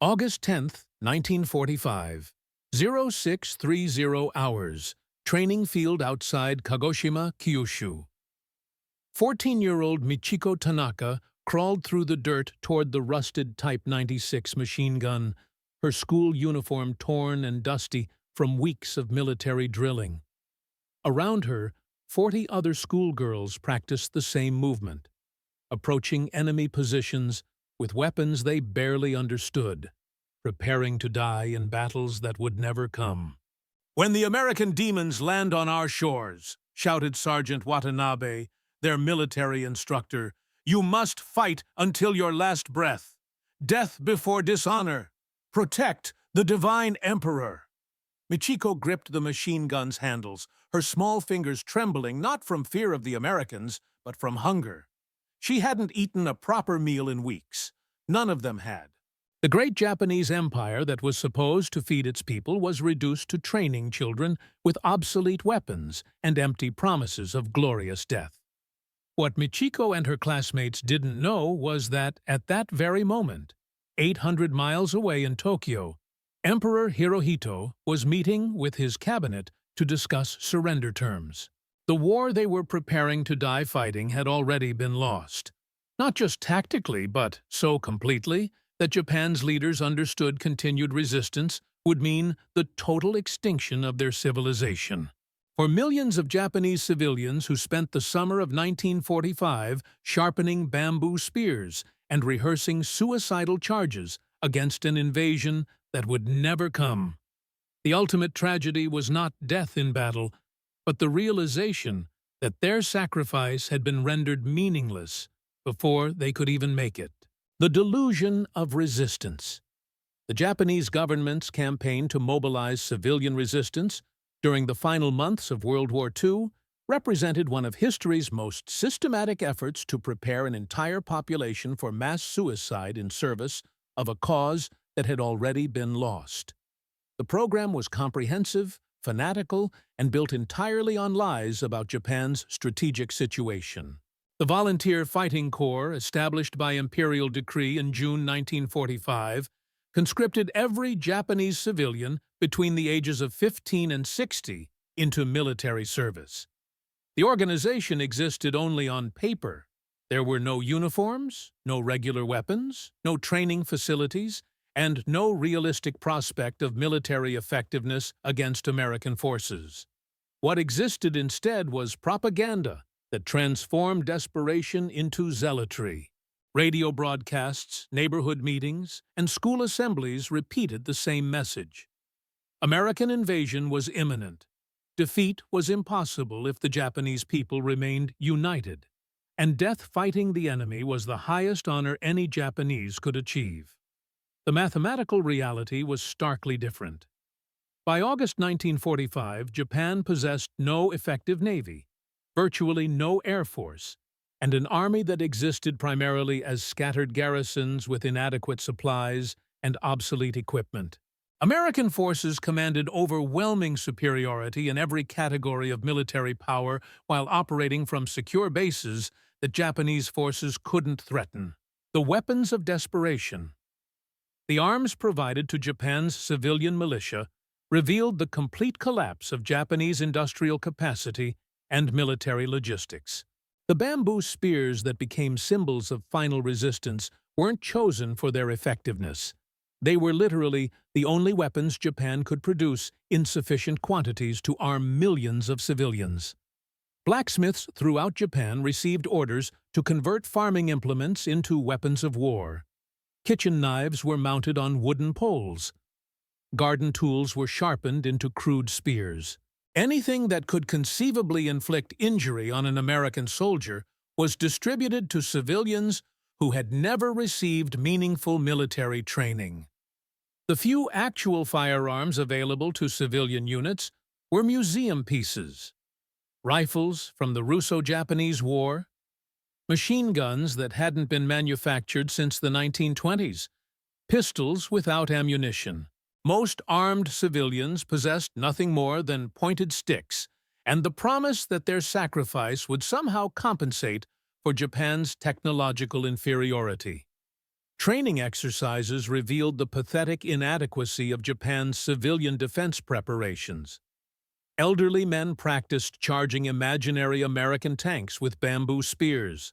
August 10th, 1945. 0630 hours. Training field outside Kagoshima, Kyushu. 14-year-old Michiko Tanaka crawled through the dirt toward the rusted Type 96 machine gun, her school uniform torn and dusty from weeks of military drilling. Around her, 40 other schoolgirls practiced the same movement, approaching enemy positions with weapons they barely understood, preparing to die in battles that would never come. "When the American demons land on our shores," shouted Sergeant Watanabe, their military instructor, "you must fight until your last breath. Death before dishonor. Protect the divine emperor." Michiko gripped the machine gun's handles, her small fingers trembling not from fear of the Americans, but from hunger. She hadn't eaten a proper meal in weeks. None of them had. The great Japanese empire that was supposed to feed its people was reduced to training children with obsolete weapons and empty promises of glorious death. What Michiko and her classmates didn't know was that, at that very moment, 800 miles away in Tokyo, Emperor Hirohito was meeting with his cabinet to discuss surrender terms. The war they were preparing to die fighting had already been lost. Not just tactically, but so completely that Japan's leaders understood continued resistance would mean the total extinction of their civilization. For millions of Japanese civilians who spent the summer of 1945 sharpening bamboo spears and rehearsing suicidal charges against an invasion that would never come. The ultimate tragedy was not death in battle, but the realization that their sacrifice had been rendered meaningless before they could even make it. The delusion of resistance. The Japanese government's campaign to mobilize civilian resistance during the final months of World War II represented one of history's most systematic efforts to prepare an entire population for mass suicide in service of a cause that had already been lost. The program was comprehensive, fanatical, and built entirely on lies about Japan's strategic situation. The Volunteer Fighting Corps, established by imperial decree in June 1945, conscripted every Japanese civilian between the ages of 15 and 60 into military service. The organization existed only on paper. There were no uniforms, no regular weapons, no training facilities, and no realistic prospect of military effectiveness against American forces. What existed instead was propaganda that transformed desperation into zealotry. Radio broadcasts, neighborhood meetings, and school assemblies repeated the same message. American invasion was imminent. Defeat was impossible if the Japanese people remained united, and death fighting the enemy was the highest honor any Japanese could achieve. The mathematical reality was starkly different. By August 1945, Japan possessed no effective navy, virtually no air force, and an army that existed primarily as scattered garrisons with inadequate supplies and obsolete equipment. American forces commanded overwhelming superiority in every category of military power while operating from secure bases that Japanese forces couldn't threaten. The weapons of desperation. The arms provided to Japan's civilian militia revealed the complete collapse of Japanese industrial capacity and military logistics. The bamboo spears that became symbols of final resistance weren't chosen for their effectiveness. They were literally the only weapons Japan could produce in sufficient quantities to arm millions of civilians. Blacksmiths throughout Japan received orders to convert farming implements into weapons of war. Kitchen knives were mounted on wooden poles. Garden tools were sharpened into crude spears. Anything that could conceivably inflict injury on an American soldier was distributed to civilians who had never received meaningful military training. The few actual firearms available to civilian units were museum pieces, rifles from the Russo-Japanese War, machine guns that hadn't been manufactured since the 1920s, pistols without ammunition. Most armed civilians possessed nothing more than pointed sticks and the promise that their sacrifice would somehow compensate for Japan's technological inferiority. Training exercises revealed the pathetic inadequacy of Japan's civilian defense preparations. Elderly men practiced charging imaginary American tanks with bamboo spears.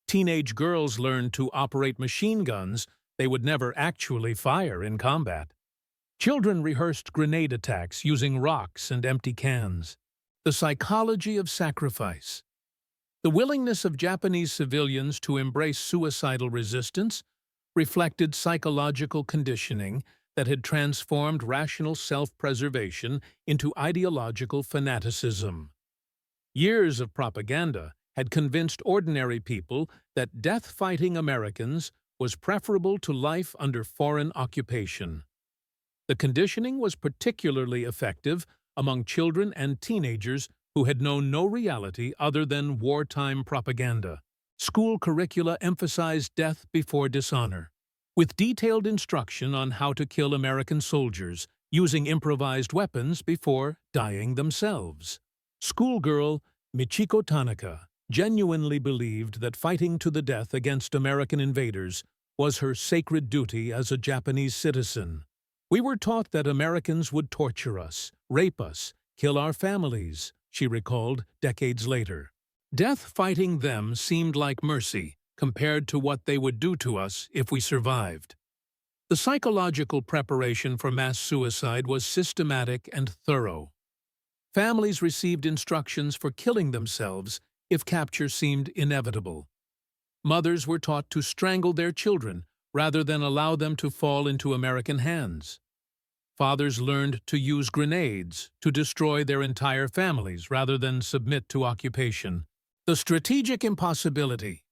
Teenage girls learned to operate machine guns they would never actually fire in combat. Children rehearsed grenade attacks using rocks and empty cans. The psychology of sacrifice. The willingness of Japanese civilians to embrace suicidal resistance reflected psychological conditioning that had transformed rational self-preservation into ideological fanaticism. Years of propaganda had convinced ordinary people that death-fighting Americans was preferable to life under foreign occupation. The conditioning was particularly effective among children and teenagers who had known no reality other than wartime propaganda. School curricula emphasized death before dishonor, with detailed instruction on how to kill American soldiers using improvised weapons before dying themselves. Schoolgirl Michiko Tanaka genuinely believed that fighting to the death against American invaders was her sacred duty as a Japanese citizen. "We were taught that Americans would torture us, rape us, kill our families," she recalled decades later. Death fighting them seemed like mercy compared to what they would do to us if we survived. The psychological preparation for mass suicide was systematic and thorough. Families received instructions for killing themselves if capture seemed inevitable. Mothers were taught to strangle their children rather than allow them to fall into American hands. Fathers learned to use grenades to destroy their entire families rather than submit to occupation. The strategic impossibility.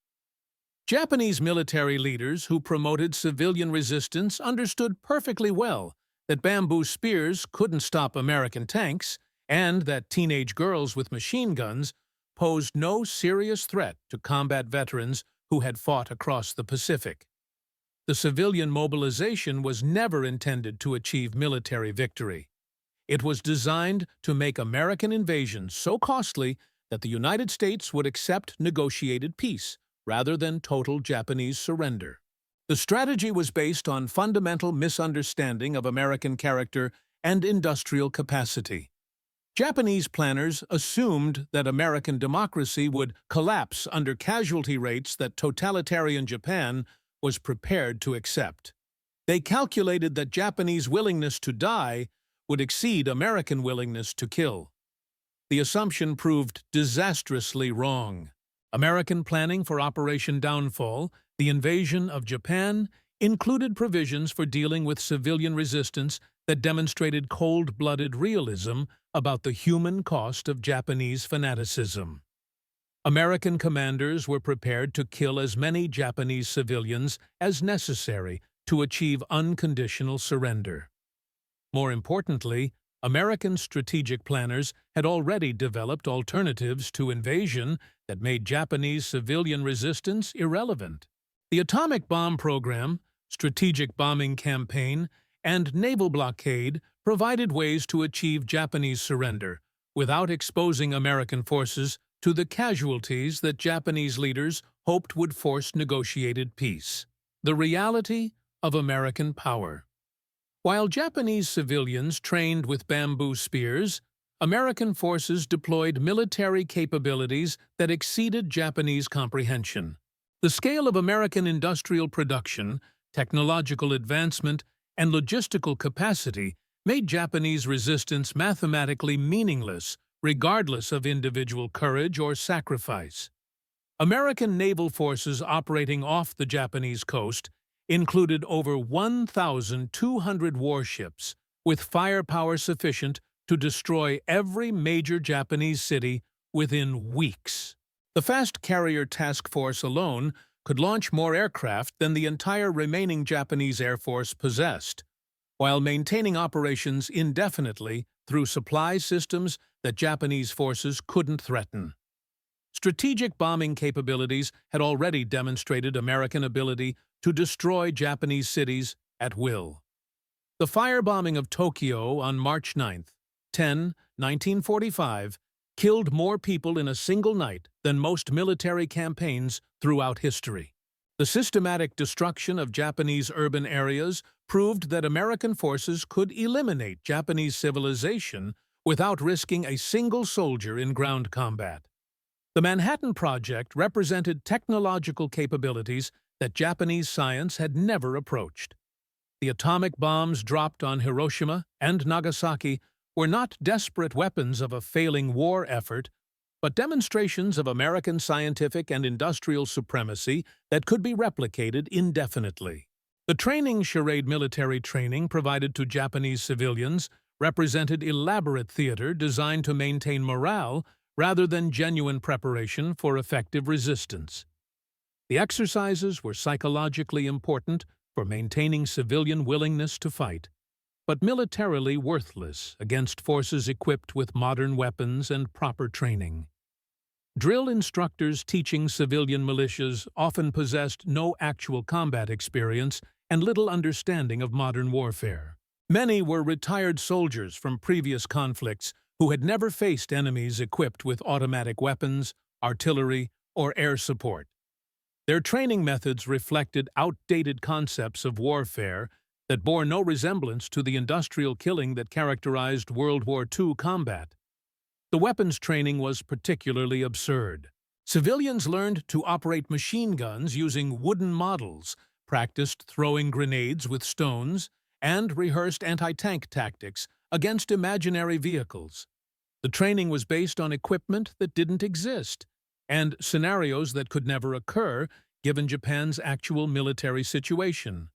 Japanese military leaders who promoted civilian resistance understood perfectly well that bamboo spears couldn't stop American tanks and that teenage girls with machine guns posed no serious threat to combat veterans who had fought across the Pacific. The civilian mobilization was never intended to achieve military victory. It was designed to make American invasion so costly that the United States would accept negotiated peace rather than total Japanese surrender. The strategy was based on fundamental misunderstanding of American character and industrial capacity. Japanese planners assumed that American democracy would collapse under casualty rates that totalitarian Japan was prepared to accept. They calculated that Japanese willingness to die would exceed American willingness to kill. The assumption proved disastrously wrong. American planning for Operation Downfall, the invasion of Japan, included provisions for dealing with civilian resistance that demonstrated cold-blooded realism about the human cost of Japanese fanaticism. American commanders were prepared to kill as many Japanese civilians as necessary to achieve unconditional surrender. More importantly, American strategic planners had already developed alternatives to invasion that made Japanese civilian resistance irrelevant. The atomic bomb program, strategic bombing campaign, and naval blockade provided ways to achieve Japanese surrender without exposing American forces to the casualties that Japanese leaders hoped would force negotiated peace. The reality of American power. While Japanese civilians trained with bamboo spears, American forces deployed military capabilities that exceeded Japanese comprehension. The scale of American industrial production, technological advancement, and logistical capacity made Japanese resistance mathematically meaningless, regardless of individual courage or sacrifice. American naval forces operating off the Japanese coast included over 1,200 warships, with firepower sufficient to destroy every major Japanese city within weeks. The Fast Carrier Task Force alone could launch more aircraft than the entire remaining Japanese Air Force possessed, while maintaining operations indefinitely through supply systems that Japanese forces couldn't threaten. Strategic bombing capabilities had already demonstrated American ability to destroy Japanese cities at will. The firebombing of Tokyo on March 9, 1945, killed more people in a single night than most military campaigns throughout history. The systematic destruction of Japanese urban areas proved that American forces could eliminate Japanese civilization without risking a single soldier in ground combat. The Manhattan Project represented technological capabilities that Japanese science had never approached. The atomic bombs dropped on Hiroshima and Nagasaki were not desperate weapons of a failing war effort, but demonstrations of American scientific and industrial supremacy that could be replicated indefinitely. The training charade military training provided to Japanese civilians represented elaborate theater designed to maintain morale rather than genuine preparation for effective resistance. The exercises were psychologically important for maintaining civilian willingness to fight, but militarily worthless against forces equipped with modern weapons and proper training. Drill instructors teaching civilian militias often possessed no actual combat experience and little understanding of modern warfare. Many were retired soldiers from previous conflicts who had never faced enemies equipped with automatic weapons, artillery, or air support. Their training methods reflected outdated concepts of warfare that bore no resemblance to the industrial killing that characterized World War II combat. The weapons training was particularly absurd. Civilians learned to operate machine guns using wooden models, practiced throwing grenades with stones, and rehearsed anti-tank tactics against imaginary vehicles. The training was based on equipment that didn't exist, and scenarios that could never occur given Japan's actual military situation.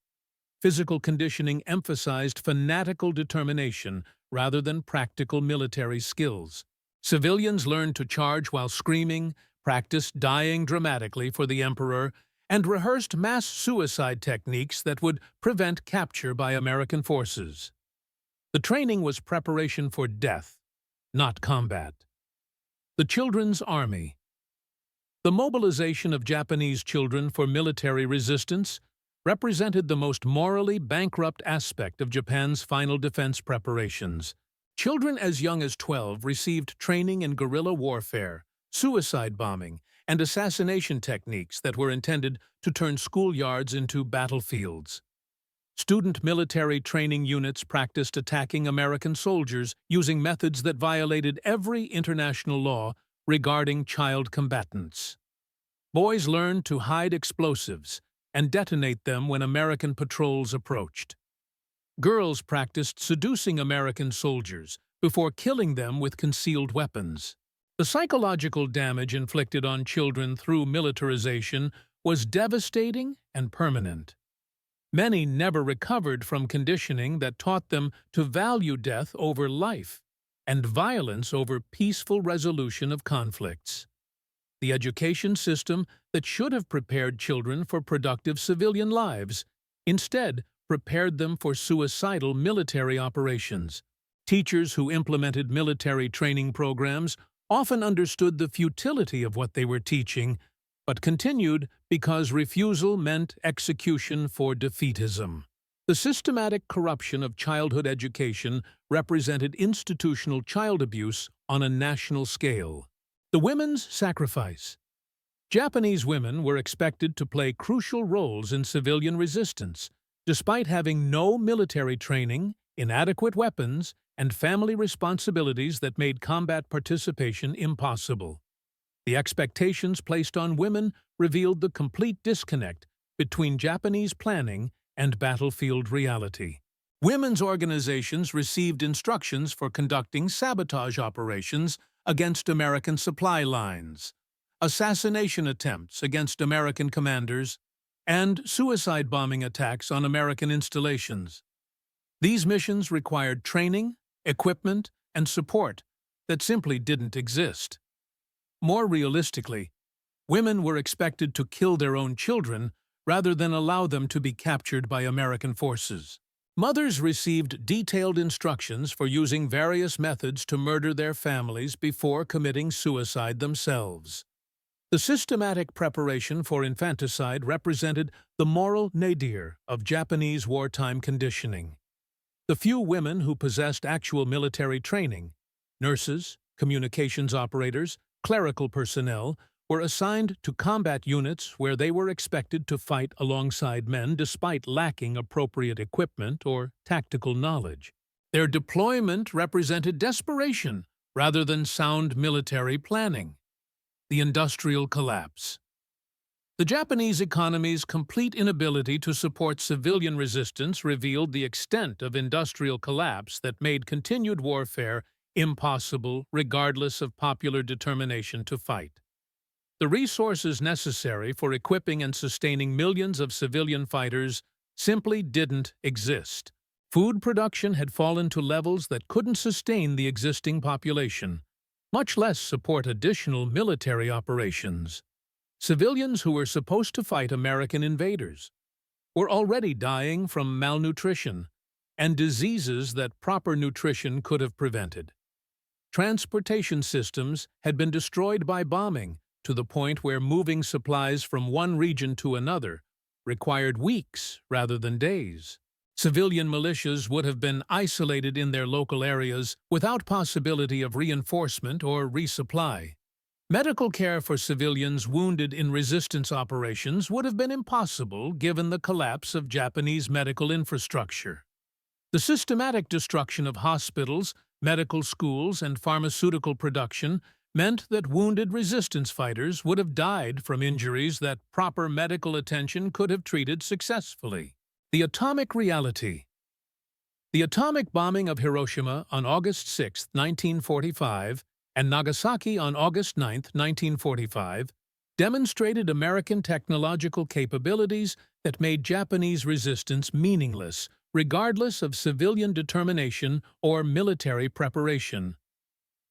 Physical conditioning emphasized fanatical determination rather than practical military skills. Civilians learned to charge while screaming, practiced dying dramatically for the emperor, and rehearsed mass suicide techniques that would prevent capture by American forces. The training was preparation for death, not combat. The Children's Army. The mobilization of Japanese children for military resistance represented the most morally bankrupt aspect of Japan's final defense preparations. Children as young as 12 received training in guerrilla warfare, suicide bombing, and assassination techniques that were intended to turn schoolyards into battlefields. Student military training units practiced attacking American soldiers using methods that violated every international law regarding child combatants. Boys learned to hide explosives and detonate them when American patrols approached. Girls practiced seducing American soldiers before killing them with concealed weapons. The psychological damage inflicted on children through militarization was devastating and permanent. Many never recovered from conditioning that taught them to value death over life and violence over peaceful resolution of conflicts. The education system that should have prepared children for productive civilian lives instead prepared them for suicidal military operations. Teachers who implemented military training programs often understood the futility of what they were teaching, but continued because refusal meant execution for defeatism. The systematic corruption of childhood education represented institutional child abuse on a national scale. The women's sacrifice. Japanese women were expected to play crucial roles in civilian resistance, despite having no military training, inadequate weapons, and family responsibilities that made combat participation impossible. The expectations placed on women revealed the complete disconnect between Japanese planning and battlefield reality. Women's organizations received instructions for conducting sabotage operations against American supply lines, assassination attempts against American commanders, and suicide bombing attacks on American installations. These missions required training, equipment, and support that simply didn't exist. More realistically, women were expected to kill their own children rather than allow them to be captured by American forces. Mothers received detailed instructions for using various methods to murder their families before committing suicide themselves. The systematic preparation for infanticide represented the moral nadir of Japanese wartime conditioning. The few women who possessed actual military training, nurses, communications operators, clerical personnel, were assigned to combat units where they were expected to fight alongside men despite lacking appropriate equipment or tactical knowledge. Their deployment represented desperation rather than sound military planning. The industrial collapse. The Japanese economy's complete inability to support civilian resistance revealed the extent of industrial collapse that made continued warfare impossible regardless of popular determination to fight. The resources necessary for equipping and sustaining millions of civilian fighters simply didn't exist. Food production had fallen to levels that couldn't sustain the existing population, much less support additional military operations. Civilians who were supposed to fight American invaders were already dying from malnutrition and diseases that proper nutrition could have prevented. Transportation systems had been destroyed by bombing to the point where moving supplies from one region to another required weeks rather than days. Civilian militias would have been isolated in their local areas without possibility of reinforcement or resupply. Medical care for civilians wounded in resistance operations would have been impossible given the collapse of Japanese medical infrastructure. The systematic destruction of hospitals, medical schools, and pharmaceutical production meant that wounded resistance fighters would have died from injuries that proper medical attention could have treated successfully. The atomic reality. The atomic bombing of Hiroshima on August 6, 1945, and Nagasaki on August 9, 1945, demonstrated American technological capabilities that made Japanese resistance meaningless, regardless of civilian determination or military preparation.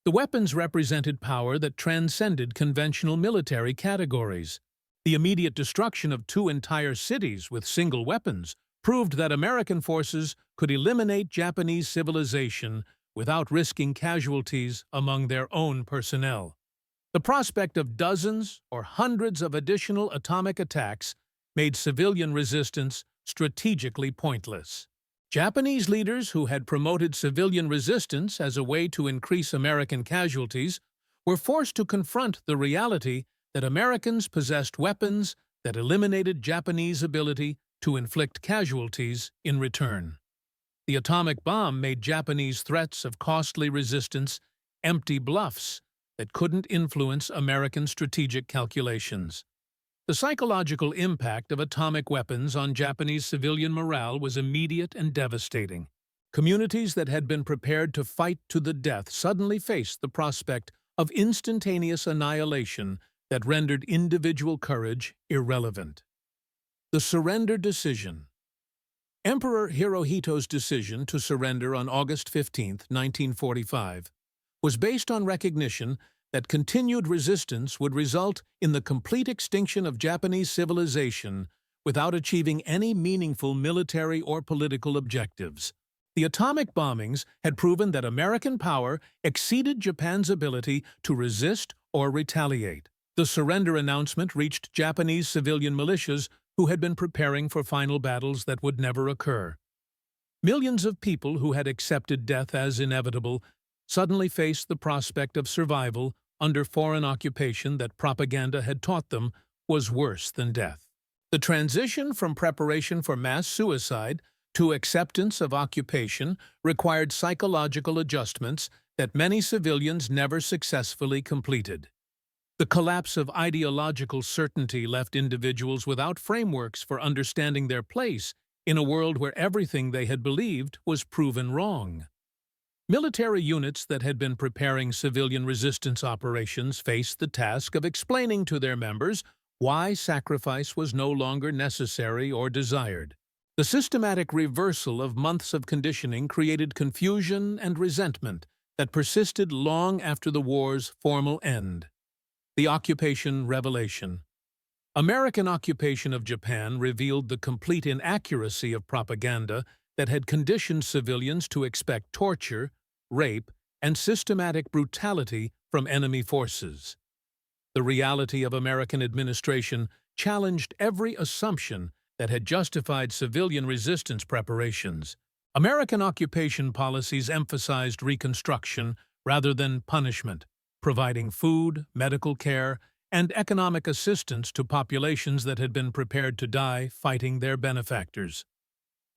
The weapons represented power that transcended conventional military categories. The immediate destruction of two entire cities with single weapons proved that American forces could eliminate Japanese civilization without risking casualties among their own personnel. The prospect of dozens or hundreds of additional atomic attacks made civilian resistance strategically pointless. Japanese leaders who had promoted civilian resistance as a way to increase American casualties were forced to confront the reality that Americans possessed weapons that eliminated Japanese ability to inflict casualties in return. The atomic bomb made Japanese threats of costly resistance empty bluffs that couldn't influence American strategic calculations. The psychological impact of atomic weapons on Japanese civilian morale was immediate and devastating. Communities that had been prepared to fight to the death suddenly faced the prospect of instantaneous annihilation that rendered individual courage irrelevant. The surrender decision. Emperor Hirohito's decision to surrender on August 15, 1945, was based on recognition that continued resistance would result in the complete extinction of Japanese civilization without achieving any meaningful military or political objectives. The atomic bombings had proven that American power exceeded Japan's ability to resist or retaliate. The surrender announcement reached Japanese civilian militias who had been preparing for final battles that would never occur. Millions of people who had accepted death as inevitable suddenly faced the prospect of survival under foreign occupation that propaganda had taught them was worse than death. The transition from preparation for mass suicide to acceptance of occupation required psychological adjustments that many civilians never successfully completed. The collapse of ideological certainty left individuals without frameworks for understanding their place in a world where everything they had believed was proven wrong. Military units that had been preparing civilian resistance operations faced the task of explaining to their members why sacrifice was no longer necessary or desired. The systematic reversal of months of conditioning created confusion and resentment that persisted long after the war's formal end. The occupation revelation. American occupation of Japan revealed the complete inaccuracy of propaganda that had conditioned civilians to expect torture, rape, and systematic brutality from enemy forces. The reality of American administration challenged every assumption that had justified civilian resistance preparations. American occupation policies emphasized reconstruction rather than punishment, providing food, medical care, and economic assistance to populations that had been prepared to die fighting their benefactors.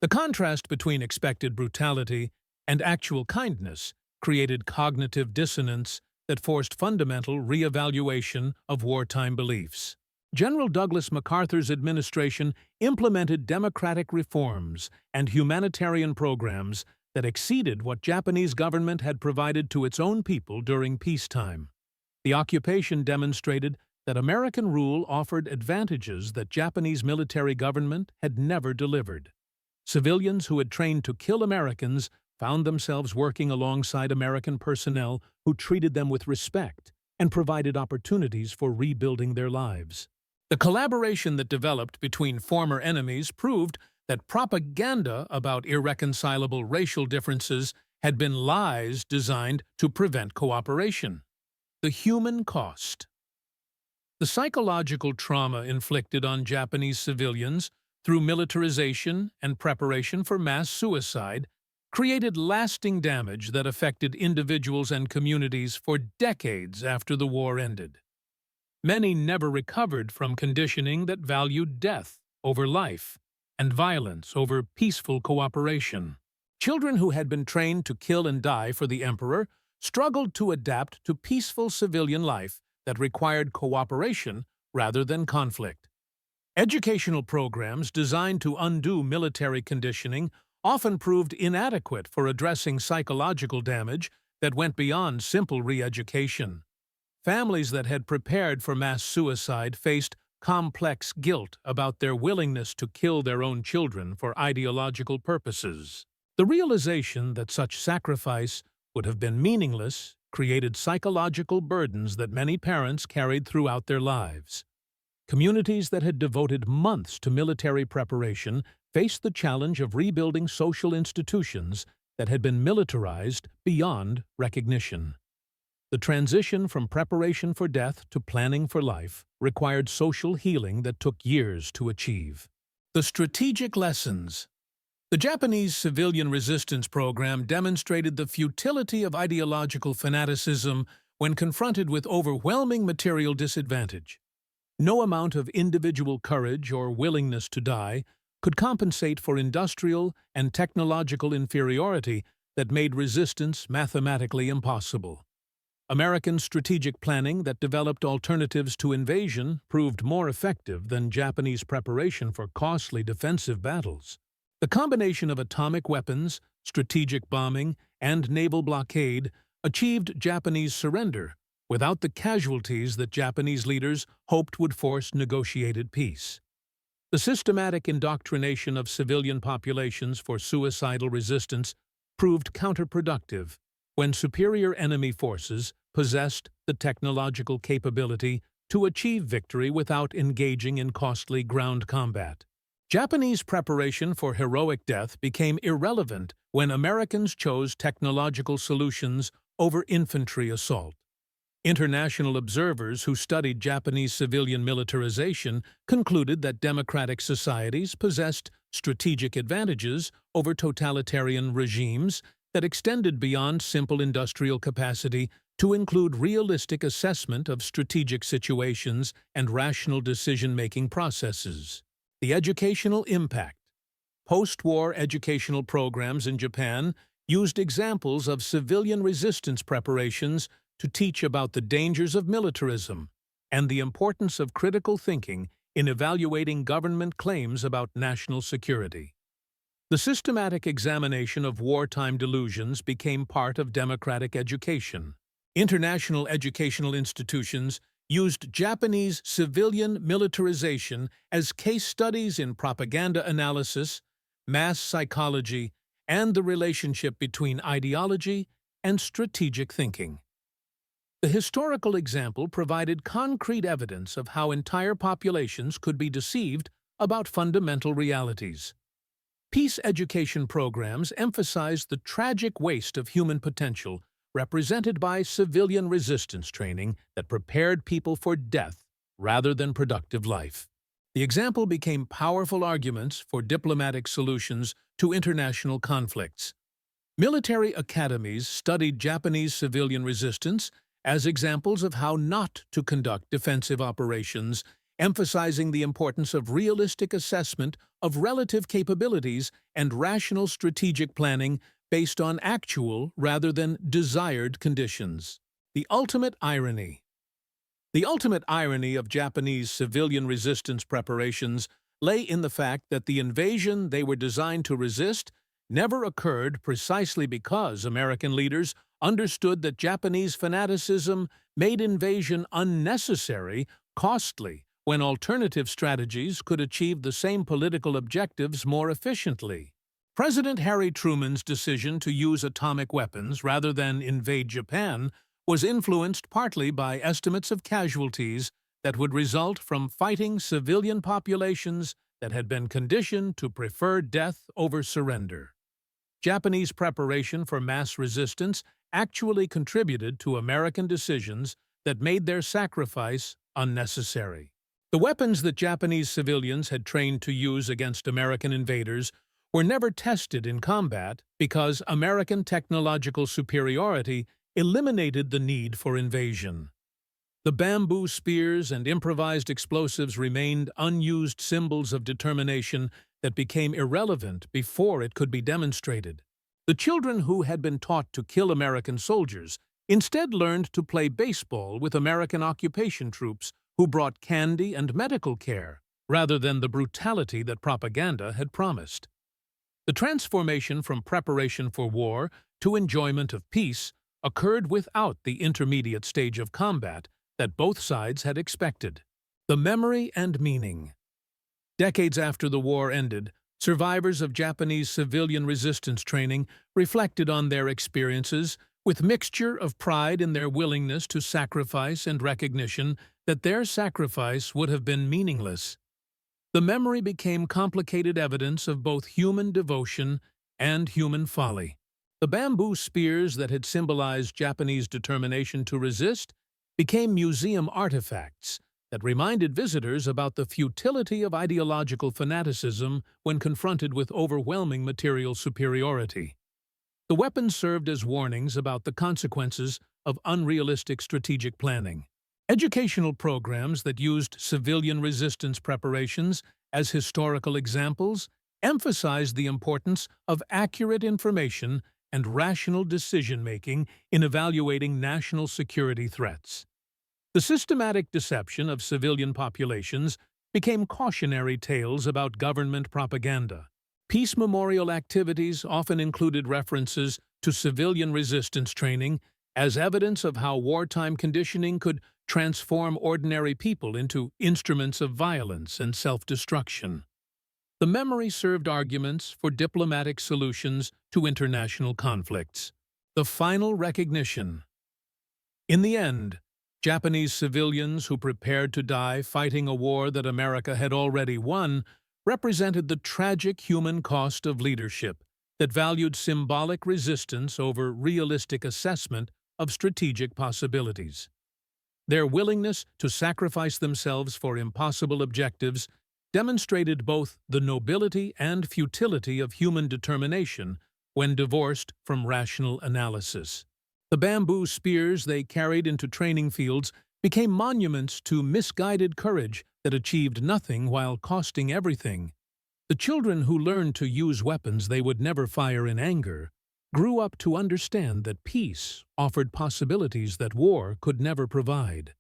The contrast between expected brutality and actual kindness created cognitive dissonance that forced fundamental re-evaluation of wartime beliefs. General Douglas MacArthur's administration implemented democratic reforms and humanitarian programs that exceeded what Japanese government had provided to its own people during peacetime. The occupation demonstrated that American rule offered advantages that Japanese military government had never delivered. Civilians who had trained to kill Americans found themselves working alongside American personnel who treated them with respect and provided opportunities for rebuilding their lives. The collaboration that developed between former enemies proved that propaganda about irreconcilable racial differences had been lies designed to prevent cooperation. The human cost. The psychological trauma inflicted on Japanese civilians through militarization and preparation for mass suicide created lasting damage that affected individuals and communities for decades after the war ended. Many never recovered from conditioning that valued death over life and violence over peaceful cooperation. Children who had been trained to kill and die for the emperor struggled to adapt to peaceful civilian life that required cooperation rather than conflict. Educational programs designed to undo military conditioning often proved inadequate for addressing psychological damage that went beyond simple re-education. Families that had prepared for mass suicide faced complex guilt about their willingness to kill their own children for ideological purposes. The realization that such sacrifice would have been meaningless created psychological burdens that many parents carried throughout their lives. Communities that had devoted months to military preparation faced the challenge of rebuilding social institutions that had been militarized beyond recognition. The transition from preparation for death to planning for life required social healing that took years to achieve. The strategic lessons. The Japanese civilian resistance program demonstrated the futility of ideological fanaticism when confronted with overwhelming material disadvantage. No amount of individual courage or willingness to die could compensate for industrial and technological inferiority that made resistance mathematically impossible. American strategic planning that developed alternatives to invasion proved more effective than Japanese preparation for costly defensive battles. The combination of atomic weapons, strategic bombing, and naval blockade achieved Japanese surrender without the casualties that Japanese leaders hoped would force negotiated peace. The systematic indoctrination of civilian populations for suicidal resistance proved counterproductive when superior enemy forces possessed the technological capability to achieve victory without engaging in costly ground combat. Japanese preparation for heroic death became irrelevant when Americans chose technological solutions over infantry assault. International observers who studied Japanese civilian militarization concluded that democratic societies possessed strategic advantages over totalitarian regimes that extended beyond simple industrial capacity to include realistic assessment of strategic situations and rational decision-making processes. The educational impact. Post-war educational programs in Japan used examples of civilian resistance preparations to teach about the dangers of militarism and the importance of critical thinking in evaluating government claims about national security. The systematic examination of wartime delusions became part of democratic education. International educational institutions used Japanese civilian militarization as case studies in propaganda analysis, mass psychology, and the relationship between ideology and strategic thinking. The historical example provided concrete evidence of how entire populations could be deceived about fundamental realities. Peace education programs emphasized the tragic waste of human potential represented by civilian resistance training that prepared people for death rather than productive life. The example became powerful arguments for diplomatic solutions to international conflicts. Military academies studied Japanese civilian resistance as examples of how not to conduct defensive operations, emphasizing the importance of realistic assessment of relative capabilities and rational strategic planning based on actual rather than desired conditions. The ultimate irony. The ultimate irony of Japanese civilian resistance preparations lay in the fact that the invasion they were designed to resist never occurred precisely because American leaders understood that Japanese fanaticism made invasion unnecessary, costly, when alternative strategies could achieve the same political objectives more efficiently. President Harry Truman's decision to use atomic weapons rather than invade Japan was influenced partly by estimates of casualties that would result from fighting civilian populations that had been conditioned to prefer death over surrender. Japanese preparation for mass resistance actually contributed to American decisions that made their sacrifice unnecessary. The weapons that Japanese civilians had trained to use against American invaders were never tested in combat because American technological superiority eliminated the need for invasion. The bamboo spears and improvised explosives remained unused symbols of determination that became irrelevant before it could be demonstrated. The children who had been taught to kill American soldiers instead learned to play baseball with American occupation troops who brought candy and medical care, rather than the brutality that propaganda had promised. The transformation from preparation for war to enjoyment of peace occurred without the intermediate stage of combat that both sides had expected. The memory and meaning. Decades after the war ended, survivors of Japanese civilian resistance training reflected on their experiences with mixture of pride in their willingness to sacrifice and recognition that their sacrifice would have been meaningless. The memory became complicated evidence of both human devotion and human folly. The bamboo spears that had symbolized Japanese determination to resist became museum artifacts that reminded visitors about the futility of ideological fanaticism when confronted with overwhelming material superiority. The weapons served as warnings about the consequences of unrealistic strategic planning. Educational programs that used civilian resistance preparations as historical examples emphasized the importance of accurate information and rational decision-making in evaluating national security threats. The systematic deception of civilian populations became cautionary tales about government propaganda. Peace memorial activities often included references to civilian resistance training as evidence of how wartime conditioning could transform ordinary people into instruments of violence and self-destruction. The memory served arguments for diplomatic solutions to international conflicts. The final recognition. In the end, Japanese civilians who prepared to die fighting a war that America had already won represented the tragic human cost of leadership that valued symbolic resistance over realistic assessment of strategic possibilities. Their willingness to sacrifice themselves for impossible objectives demonstrated both the nobility and futility of human determination when divorced from rational analysis. The bamboo spears they carried into training fields became monuments to misguided courage that achieved nothing while costing everything. The children who learned to use weapons they would never fire in anger grew up to understand that peace offered possibilities that war could never provide.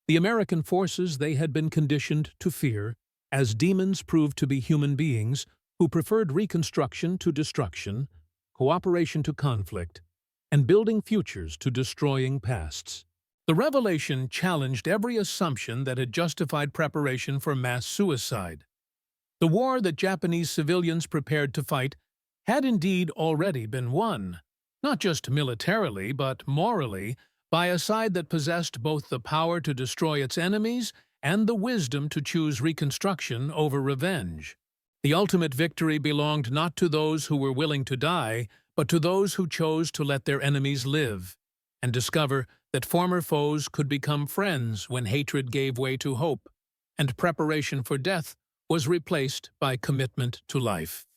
The American forces they had been conditioned to fear as demons proved to be human beings who preferred reconstruction to destruction, cooperation to conflict, and building futures to destroying pasts. The revelation challenged every assumption that had justified preparation for mass suicide. The war that Japanese civilians prepared to fight had indeed already been won, not just militarily but morally, by a side that possessed both the power to destroy its enemies and the wisdom to choose reconstruction over revenge. The ultimate victory belonged not to those who were willing to die, but to those who chose to let their enemies live, and discover that former foes could become friends when hatred gave way to hope, and preparation for death was replaced by commitment to life.